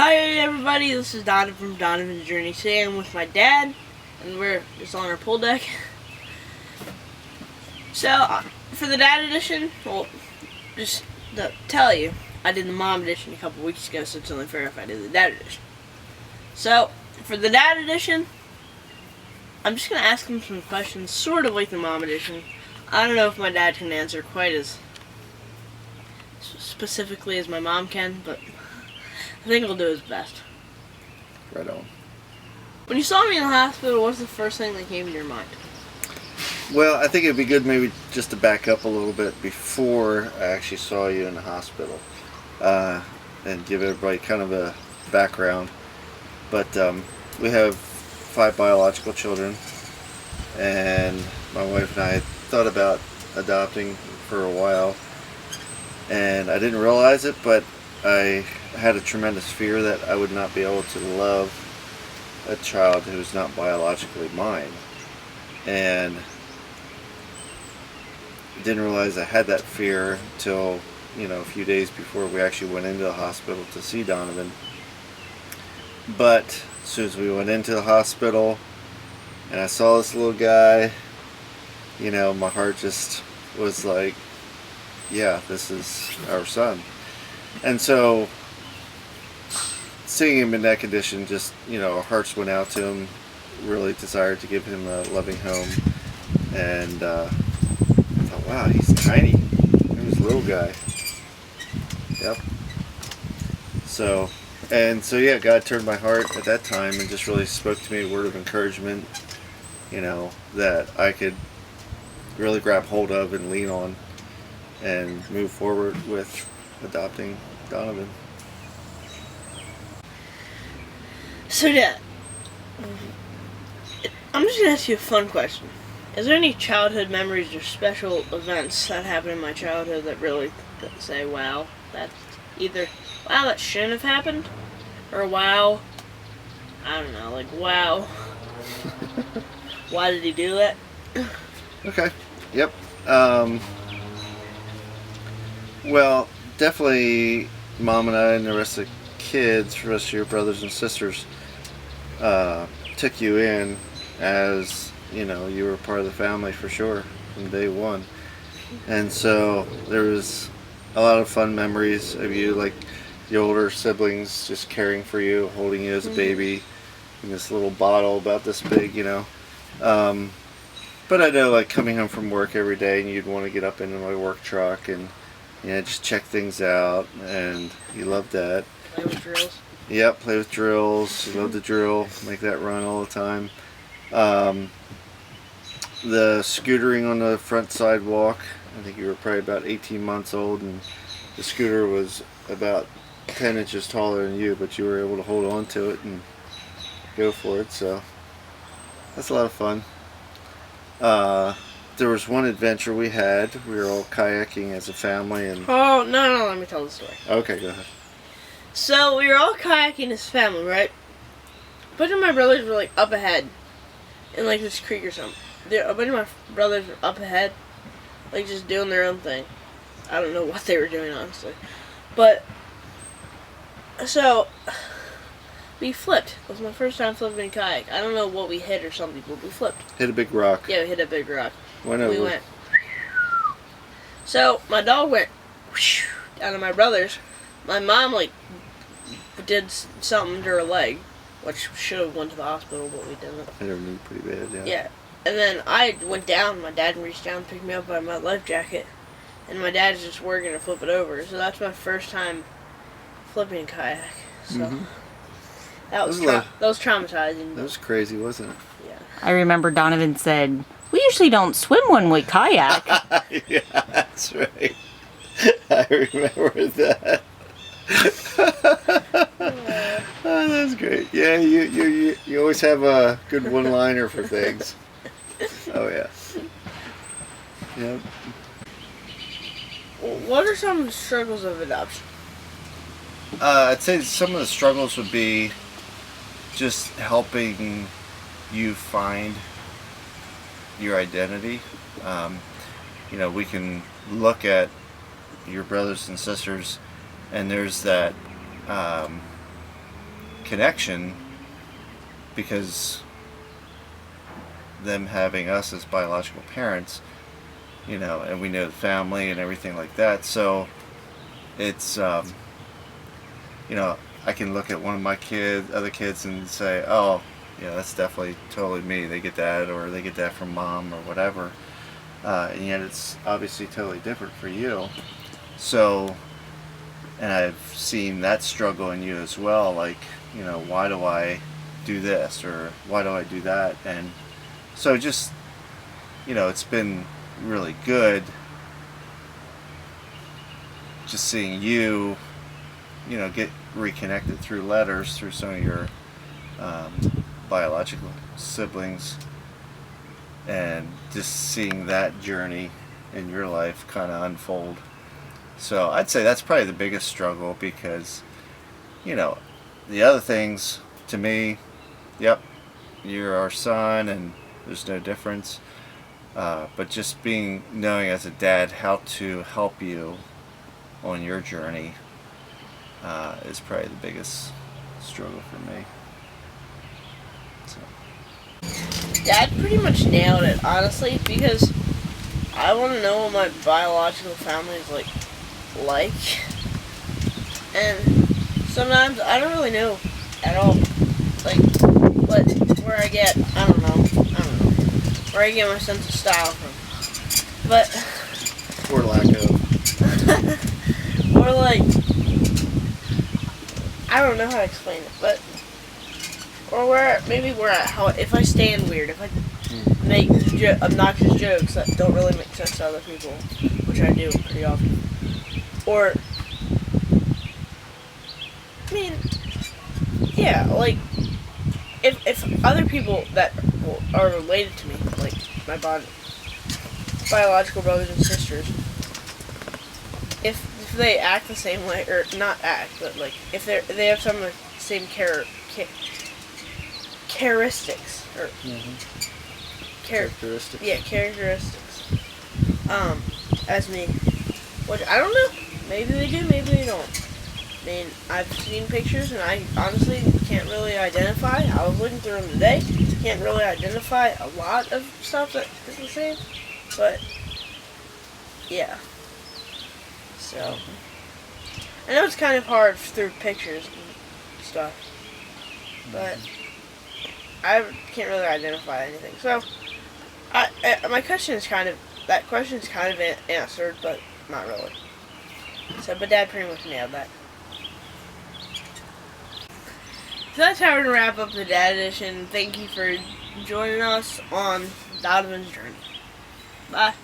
Hi everybody, this is Donovan from Donovan's Journey. Today I'm with my dad, and we're just on our pool deck. So, for the dad edition, well, just to tell you, I did the mom edition a couple weeks ago, so it's only fair if I do the dad edition. So, for the dad edition, I'm just going to ask him some questions, sort of like the mom edition. I don't know if my dad can answer quite as specifically as my mom can, but I think he'll do his best. Right on. When you saw me in the hospital, what's the first thing that came to your mind? Well, I think it'd be good maybe just to back up a little bit before I actually saw you in the hospital, and give everybody kind of a background. But we have 5 biological children, and my wife and I had thought about adopting for a while, and I didn't realize it, but I had a tremendous fear that I would not be able to love a child who's not biologically mine, and didn't realize I had that fear until a few days before we actually went into the hospital to see Donovan. But as soon as we went into the hospital and I saw this little guy, my heart just was like, yeah, this is our son. And so seeing him in that condition, just, our hearts went out to him, really desired to give him a loving home. And I thought, wow, he's tiny. He's a little guy. Yep. So yeah, God turned my heart at that time and just really spoke to me a word of encouragement, that I could really grab hold of and lean on and move forward with adopting Donovan. So, Dad, I'm just going to ask you a fun question. Is there any childhood memories or special events that happened in my childhood that really say, wow, that's either, wow, that shouldn't have happened, or wow, I don't know, like, wow, why did he do that? Okay. Yep. Well, definitely Mom and I and the rest of the kids, the rest of your brothers and sisters, took you in as, you were part of the family for sure from day one. And so there was a lot of fun memories of you, like the older siblings just caring for you, holding you as a baby in this little bottle about this big, But I know, like, coming home from work every day and you'd want to get up into my work truck and just check things out, and you loved that. Play with drills. Yep, play with drills. You love to drill, make that run all the time. The scootering on the front sidewalk, I think you were probably about 18 months old, and the scooter was about 10 inches taller than you, but you were able to hold on to it and go for it, so that's a lot of fun. There was one adventure we had. We were all kayaking as a family, and Oh, no, let me tell the story. okay, go ahead. So, we were all kayaking as a family, right? A bunch of my brothers were, like, up ahead in, like, this creek or something. A bunch of my brothers were up ahead, like, just doing their own thing. I don't know what they were doing, honestly. But, so, we flipped. It was my first time flipping a kayak. I don't know what we hit or something, but we flipped. Hit a big rock. Yeah, we hit a big rock. Went over. We went. So, my dog went down to my brother's. My mom, like, did something to her leg, which should have went to the hospital, but we didn't. Hit her knee pretty bad, yeah. Yeah. And then I went down. My dad reached down and picked me up by my life jacket. And my dad's just working to flip it over. So that's my first time flipping a kayak. So that was traumatizing. That was crazy, wasn't it? Yeah. I remember Donovan said, "We usually don't swim when we kayak." Yeah, that's right. I remember that. Oh, that's great. Yeah, you always have a good one-liner for things. Oh yeah. Yep. What are some of the struggles of adoption? I'd say some of the struggles would be just helping you find your identity. We can look at your brothers and sisters, and there's that connection because them having us as biological parents, you know, and we know the family and everything like that. So it's, you know, I can look at one of my other kids and say, oh, yeah, that's definitely totally me. They get that, or they get that from mom, or whatever. And yet it's obviously totally different for you. So, and I've seen that struggle in you as well. Like, you know, why do I do this, or why do I do that? And so just, you know, it's been really good just seeing you, you know, get reconnected through letters through some of your biological siblings, and just seeing that journey in your life kind of unfold. So I'd say that's probably the biggest struggle, because, you know, the other things, to me, yep, you're our son and there's no difference. But just knowing as a dad how to help you on your journey is probably the biggest struggle for me. So. Dad pretty much nailed it, honestly, because I want to know what my biological family is like. And sometimes I don't really know at all. Like, where I get, I don't know, where I get my sense of style from. But, Or lack of. or like, I don't know how to explain it, but, or how, if I stand weird, if I make obnoxious jokes that don't really make sense to other people, which I do pretty often. Or, I mean, yeah, like, if other people that are related to me, like my biological brothers and sisters, if they act the same way, or not act, but like, if they have some of the same characteristics, or Characteristics. Yeah, characteristics, as me, which I don't know. Maybe they do, maybe they don't. I mean, I've seen pictures and I honestly can't really identify. I was looking through them today. Can't really identify a lot of stuff that is the same. But, yeah. So, I know it's kind of hard through pictures and stuff. But, I can't really identify anything. So, my question is kind of answered, but not really. So, but Dad pretty much nailed that. So that's how we're going to wrap up the Dad Edition. Thank you for joining us on Donovan's Journey. Bye.